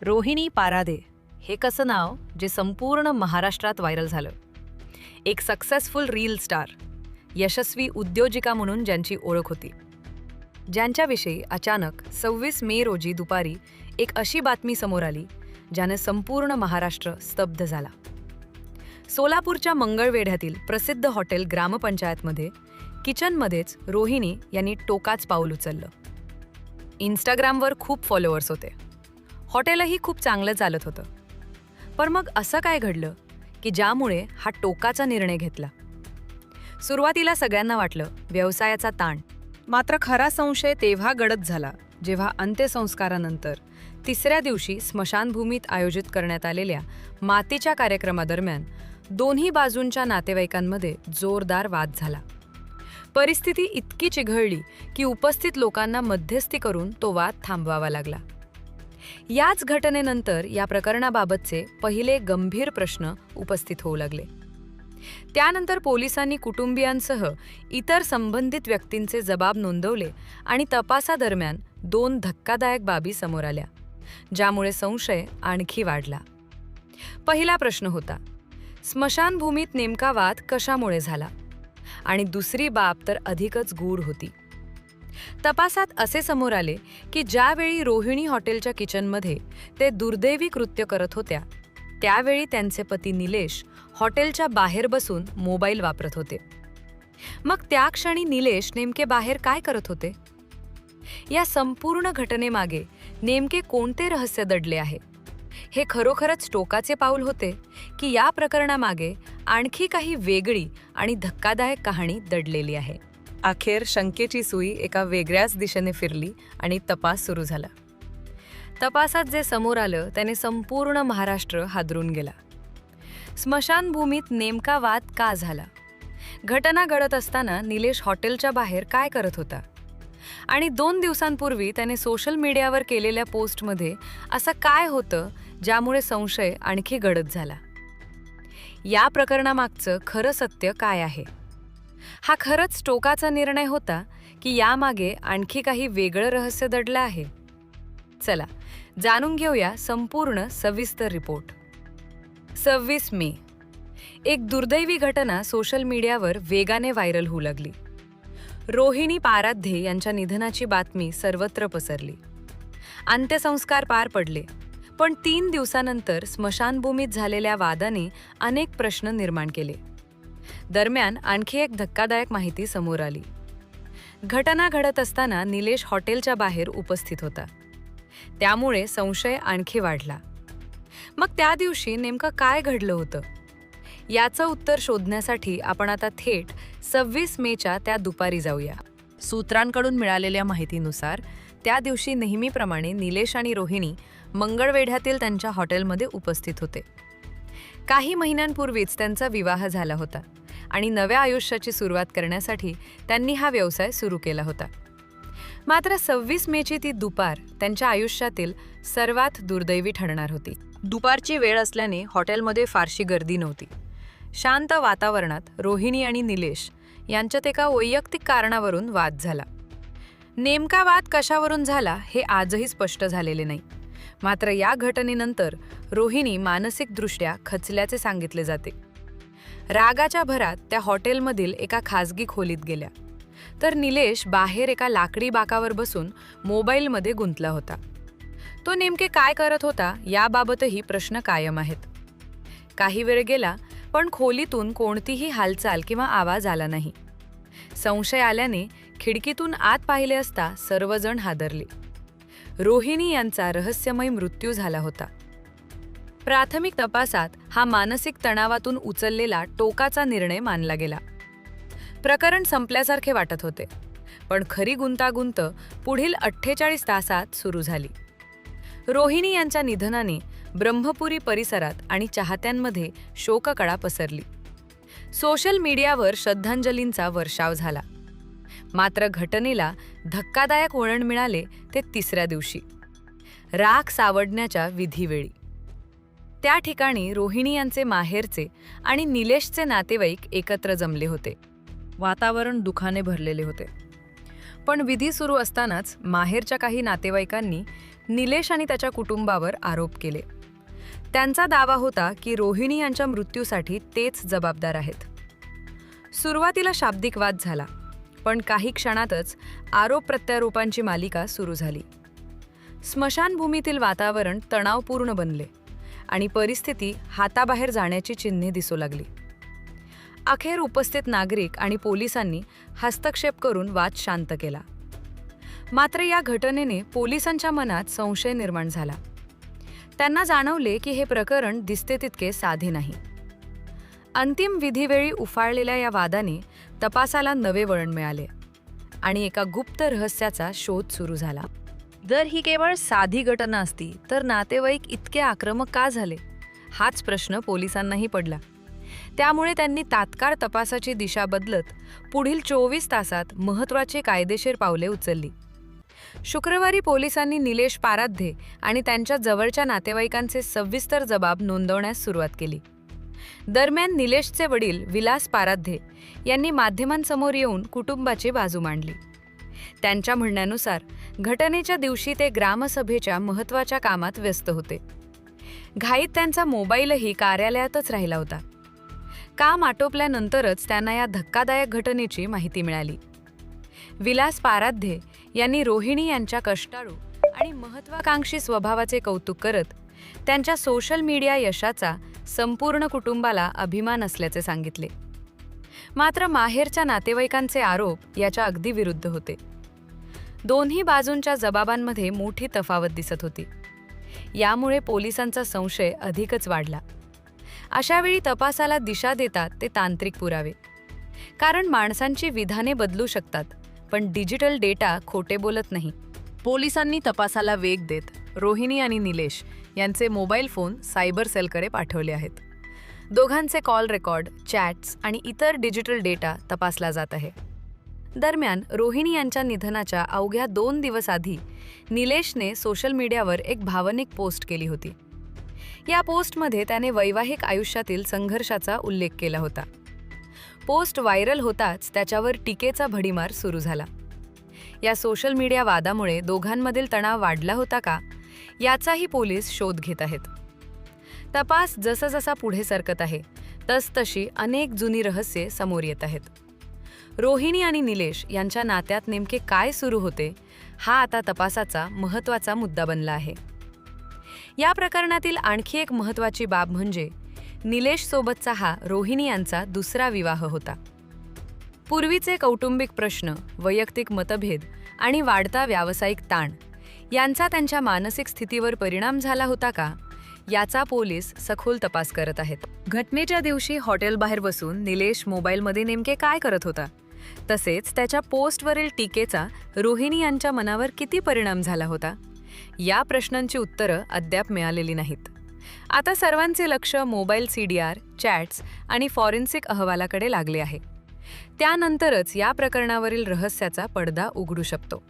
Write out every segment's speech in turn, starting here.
रोहिणी पारादे हे कसं नाव जे संपूर्ण महाराष्ट्रात व्हायरल झालं. एक सक्सेसफुल रील स्टार, यशस्वी उद्योजिका म्हणून ज्यांची ओळख होती, ज्यांच्याविषयी अचानक 26 मे रोजी दुपारी एक अशी बातमी समोर आली ज्याने संपूर्ण महाराष्ट्र स्तब्ध झाला. सोलापूरच्या मंगळवेढ्यातील प्रसिद्ध हॉटेल ग्रामपंचायतमध्ये किचनमध्येच रोहिणी यांनी टोकाच पाऊल उचललं. इंस्टाग्रामवर खूप फॉलोअर्स होते, हॉटेलही खूप चांगलं चालत होतं. पण मग असं काय घडलं की ज्यामुळे हा टोकाचा निर्णय घेतला? सुरुवातीला सगळ्यांना वाटलं व्यवसायाचा ताण, मात्र खरा संशय तेव्हा गडद झाला जेव्हा अंत्यसंस्कारानंतर तिसऱ्या दिवशी स्मशानभूमीत आयोजित करण्यात आलेल्या मातीच्या कार्यक्रमादरम्यान दोन्ही बाजूंच्या नातेवाईकांमध्ये जोरदार वाद झाला. परिस्थिती इतकी चिघळली की उपस्थित लोकांना मध्यस्थी करून तो वाद थांबवावा लागला. याच घटनेनंतर या प्रकरणाबाबतचे पहिले गंभीर प्रश्न उपस्थित होऊ लागले. त्यानंतर पोलिसांनी कुटुंबियांसह इतर संबंधित व्यक्तींचे जबाब नोंदवले आणि तपासादरम्यान 2 धक्कादायक बाबी समोर आल्या, ज्यामुळे संशय आणखी वाढला. पहिला प्रश्न होता, स्मशानभूमीत नेमका वाद कशामुळे झाला? आणि दुसरी बाब तर अधिकच गूढ होती. तपासात असे समोर आले की ज्यावेळी रोहिणी हॉटेलच्या किचनमध्ये ते दुर्दैवी कृत्य करत होत्या, त्यावेळी त्यांचे पती निलेश हॉटेलच्या बाहेर बसून मोबाईल वापरत होते. मग त्या क्षणी निलेश नेमके बाहेर काय करत होते? या संपूर्ण घटनेमागे नेमके कोणते रहस्य दडले आहे? हे खरोखरच टोकाचे पाऊल होते की या प्रकरणामागे आणखी काही वेगळी आणि धक्कादायक कहाणी दडलेली आहे? अखेर शंकेची सुई एका वेगळ्याच दिशेने फिरली आणि तपास सुरू झाला. तपासात जे समोर आलं त्याने संपूर्ण महाराष्ट्र हादरून गेला. स्मशानभूमीत नेमका वाद का झाला? घटना घडत असताना निलेश हॉटेलच्या बाहेर काय करत होता? आणि 2 दिवसांपूर्वी त्याने सोशल मीडियावर केलेल्या पोस्टमध्ये असं काय होतं ज्यामुळे संशय आणखी गडद झाला? या प्रकरणामागचं खरं सत्य काय आहे? हा खरंच टोकाचा निर्णय होता की यामागे आणखी काही वेगळं रहस्य दडलं आहे? चला जाणून घेऊया संपूर्ण सविस्तर रिपोर्ट. 26 मे, एक दुर्दैवी घटना सोशल मीडियावर वेगाने व्हायरल होऊ लागली. रोहिणी पाराध्ये यांच्या निधनाची बातमी सर्वत्र पसरली. अंत्यसंस्कार पार पडले, पण 3 दिवसानंतर स्मशानभूमीत झालेल्या वादाने अनेक प्रश्न निर्माण केले. दरम्यान आणखी एक धक्कादायक माहिती समोर आली. घटना घडत असताना निलेश हॉटेलच्या बाहेर उपस्थित होता, त्यामुळे संशय आणखी वाढला. मग त्या दिवशी नेमकं काय घडलं होतं? याचं उत्तर शोधण्यासाठी आपण आता थेट 26 मेच्या त्या दुपारी जाऊया. सूत्रांकडून मिळालेल्या माहितीनुसार त्या दिवशी नेहमीप्रमाणे निलेश आणि रोहिणी मंगळवेढ्यातील त्यांच्या हॉटेलमध्ये उपस्थित होते. काही महिन्यांपूर्वीच त्यांचा विवाह झाला होता आणि नव्या आयुष्याची सुरुवात करण्यासाठी त्यांनी हा व्यवसाय सुरू केला होता. मात्र 26 मेची ती दुपार त्यांच्या आयुष्यातील सर्वात दुर्दैवी ठरणार होती. दुपारची वेळ असल्याने हॉटेलमध्ये फारशी गर्दी नव्हती. शांत वातावरणात रोहिणी आणि निलेश यांच्यात एका वैयक्तिक कारणावरून वाद झाला. नेमका वाद कशावरून झाला हे आजही स्पष्ट झालेले नाही. मात्र या घटनेनंतर रोहिणी मानसिकदृष्ट्या खचल्याचे सांगितले जाते. रागाच्या भरात त्या हॉटेलमधील एका खासगी खोलीत गेल्या, तर निलेश बाहेर एका लाकडी बाकावर बसून मोबाईलमध्ये गुंतला होता. तो नेमके काय करत होता याबाबतही प्रश्न कायम आहेत. काही वेळ गेला, पण खोलीतून कोणतीही हालचाल किंवा आवाज आला नाही. संशय आल्याने खिडकीतून आत पाहिले असता सर्वजण हादरले. रोहिणी यांचा रहस्यमय मृत्यू झाला होता. प्राथमिक तपासात हा मानसिक तणावातून उचललेला टोकाचा निर्णय मानला गेला. प्रकरण संपल्यासारखे वाटत होते, पण खरी गुंतागुंत पुढील 48 तासात सुरू झाली. रोहिणी यांच्या निधनाने ब्रह्मपुरी परिसरात आणि चाहत्यांमध्ये शोककळा पसरली. सोशल मीडियावर श्रद्धांजलींचा वर्षाव झाला. मात्र घटनेला धक्कादायक वळण मिळाले ते 3ऱ्या दिवशी, राख सावडण्याच्या विधीवेळी. त्या ठिकाणी रोहिणी यांचे माहेरचे आणि निलेशचे नातेवाईक एकत्र जमले होते. वातावरण दुखाने भरलेले होते. पण विधी सुरू असतानाच माहेरच्या काही नातेवाईकांनी निलेश आणि त्याच्या कुटुंबावर आरोप केले. त्यांचा दावा होता की रोहिणी यांच्या मृत्यूसाठी तेच जबाबदार आहेत. सुरुवातीला शाब्दिक वाद झाला, पण काही क्षणातच आरोप प्रत्यारोपांची मालिका सुरू झाली. स्मशानभूमीतील वातावरण तणावपूर्ण बनले आणि परिस्थिती हाताबाहेर जाण्याची चिन्हे दिसू लागली. अखेर उपस्थित नागरिक आणि पोलिसांनी हस्तक्षेप करून वाद शांत केला. मात्र या घटनेने पोलिसांच्या मनात संशय निर्माण झाला. त्यांना जाणवले की हे प्रकरण दिसते तितके साधे नाही. अंतिम विधीवेळी उफाळलेल्या या वादाने तपासाला नवे वळण मिळाले आणि एका गुप्त रहस्याचा शोध सुरू झाला. जर ही केवळ साधी घटना असती तर नातेवाईक इतके आक्रमक का झाले, हाच प्रश्न पोलिसांनाही पडला. त्यामुळे त्यांनी तात्काळ तपासाची दिशा बदलत पुढील 24 तासात महत्त्वाची कायदेशीर पावले उचलली. शुक्रवारी पोलिसांनी निलेश पाराध्ये आणि त्यांच्या जवळच्या नातेवाईकांचे सविस्तर जबाब नोंदवण्यास सुरुवात केली. दरम्यान निलेशचे वडील विलास पाराध्ये यांनी माध्यमांसमोर येऊन कुटुंबाची बाजू मांडली. त्यांच्या म्हणण्यानुसार घटनेच्या दिवशी ते ग्रामसभेच्या महत्त्वाच्या कामात व्यस्त होते. घाईत त्यांचा मोबाईलही कार्यालयातच राहिला होता. काम आटोपल्यानंतरच त्यांना या धक्कादायक घटनेची माहिती मिळाली. विलास पाराध्ये यांनी रोहिणी यांच्या कष्टाळू आणि महत्त्वाकांक्षी स्वभावाचे कौतुक करत त्यांच्या सोशल मीडिया यशाचा संपूर्ण कुटुंबाला अभिमान असल्याचे सांगितले. मात्र माहेरच्या नातेवाईकांचे आरोप याच्या अगदी विरुद्ध होते. दोन्ही बाजूंच्या जबाबांमध्ये मोठी तफावत दिसत होती. यामुळे पोलिसांचा संशय अधिकच वाढला. अशावेळी तपासाला दिशा देतात ते तांत्रिक पुरावे. कारण माणसांची विधाने बदलू शकतात, पण डिजिटल डेटा खोटे बोलत नाही. पोलिसांनी तपासाला वेग देत रोहिणी आणि निलेश यांचे मोबाईल फोन सायबर सेलकडे पाठवले आहेत. दोघांचे कॉल रेकॉर्ड, चॅट्स आणि इतर डिजिटल डेटा तपासला जात आहे. दरम्यान रोहिणी यांच्या निधनाच्या अवघ्या 2 दिवस आधी निलेशने सोशल मीडियावर एक भावनिक पोस्ट केली होती. या पोस्टमध्ये त्याने वैवाहिक आयुष्यातील संघर्षाचा उल्लेख केला होता. पोस्ट व्हायरल होताच त्याच्यावर टीकेचा भडीमार सुरू झाला. या सोशल मीडिया वादामुळे दोघांमधील तणाव वाढला होता का, याचाही पोलीस शोध घेत आहेत. तपास जसा पुढे सरकत आहे तसतशी अनेक जुनी रहस्ये समोर येत आहेत. रोहिणी आणि निलेश यांच्या नात्यात नेमके काय सुरू होते, हा आता तपासाचा महत्त्वाचा मुद्दा बनला आहे. या प्रकरणातील आणखी एक महत्त्वाची बाब म्हणजे निलेश सोबतचा हा रोहिणी यांचा दुसरा विवाह होता. पूर्वीचे कौटुंबिक प्रश्न, वैयक्तिक मतभेद आणि वाढता व्यावसायिक ताण यांचा त्यांच्या मानसिक स्थितीवर परिणाम झाला होता का, याचा पोलीस सखोल तपास करत आहेत. घटनेच्या दिवशी हॉटेलबाहेर बसून निलेश मोबाईलमध्ये नेमके काय करत होता, तसेच त्याच्या पोस्टवरील टीकेचा रोहिणी यांच्या मनावर किती परिणाम झाला होता, या प्रश्नांची उत्तरं अद्याप मिळालेली नाहीत. आता सर्वांचे लक्ष मोबाईल CDR, चॅट्स आणि फॉरेन्सिक अहवालाकडे लागले आहे. त्यानंतरच या प्रकरणावरील रहस्याचा पडदा उघडू शकतो.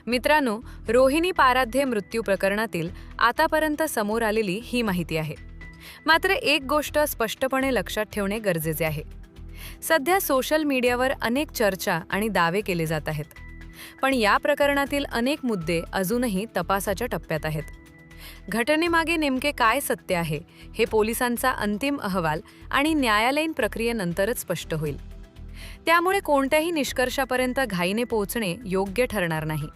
मित्रांनो, रोहिणी पाराध्ये मृत्यू प्रकरणातील आतापर्यंत समोर आलेली ही माहिती आहे. मात्र एक गोष्ट स्पष्टपणे लक्षात ठेवणे गरजेचे आहे. सध्या सोशल मीडियावर अनेक चर्चा आणि दावे केले जात आहेत, पण या प्रकरणातील अनेक मुद्दे अजूनही तपासाच्या टप्प्यात आहेत. घटनेमागे नेमके काय सत्य आहे हे पोलिसांचा अंतिम अहवाल आणि न्यायालयीन प्रक्रियेनंतरच स्पष्ट होईल. त्यामुळे कोणत्याही निष्कर्षापर्यंत घाईने पोहोचणे योग्य ठरणार नाही.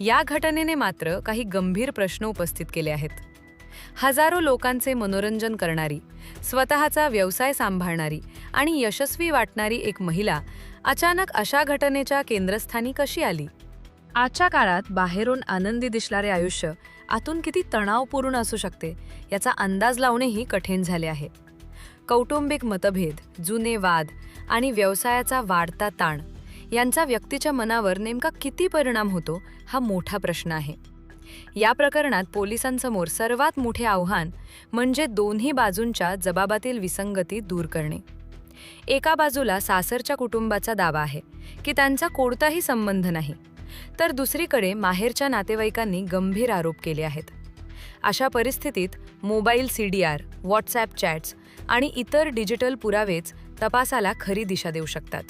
या घटनेने मात्र काही गंभीर प्रश्न उपस्थित केले आहेत. हजारो लोकांचे मनोरंजन करणारी, स्वतःचा व्यवसाय सांभाळणारी आणि यशस्वी वाटणारी एक महिला अचानक अशा घटनेच्या केंद्रस्थानी कशी आली? आजच्या काळात बाहेरून आनंदी दिसणारे आयुष्य आतून किती तणावपूर्ण असू शकते, याचा अंदाज लावणेही कठीण झाले आहे. कौटुंबिक मतभेद, जुने वाद आणि व्यवसायाचा वाढता ताण यांचा व्यक्तीच्या मनावर नेमका किती परिणाम होतो, हा मोठा प्रश्न आहे. या प्रकरणात पोलिसांसमोर सर्वात मोठे आव्हान म्हणजे दोन्ही बाजूंच्या जबाबातील विसंगती दूर करणे. एका बाजूला सासरच्या कुटुंबाचा दावा आहे की त्यांचा कोणताही संबंध नाही, तर दुसरीकडे माहेरच्या नातेवाईकांनी गंभीर आरोप केले आहेत. अशा परिस्थितीत मोबाईल CDR, व्हॉट्सॲप चॅट्स आणि इतर डिजिटल पुरावेच तपासाला खरी दिशा देऊ शकतात.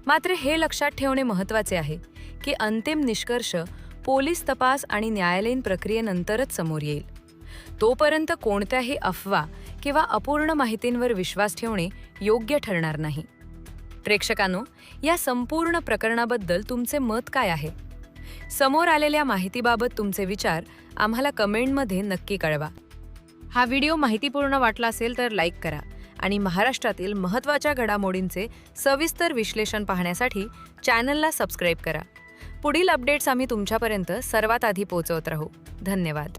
मात्र हे लक्षात ठेवणे महत्त्वाचे आहे की अंतिम निष्कर्ष पोलीस तपास आणि न्यायालयीन प्रक्रियेनंतरच समोर येईल. तोपर्यंत कोणत्याही अफवा किंवा अपूर्ण माहितींवर विश्वास ठेवणे योग्य ठरणार नाही. प्रेक्षकांनो, या संपूर्ण प्रकरणाबद्दल तुमचे मत काय आहे? समोर आलेल्या माहितीबाबत तुमचे विचार आम्हाला कमेंटमध्ये नक्की कळवा. हा व्हिडिओ माहितीपूर्ण वाटला असेल तर लाईक करा आणि महाराष्ट्रातील महत्त्वाच्या घडामोडींचे सविस्तर विश्लेषण पाहण्यासाठी चॅनलला सबस्क्राईब करा. पुढील अपडेट्स आम्ही तुमच्यापर्यंत सर्वात आधी पोहोचवत राहू. धन्यवाद.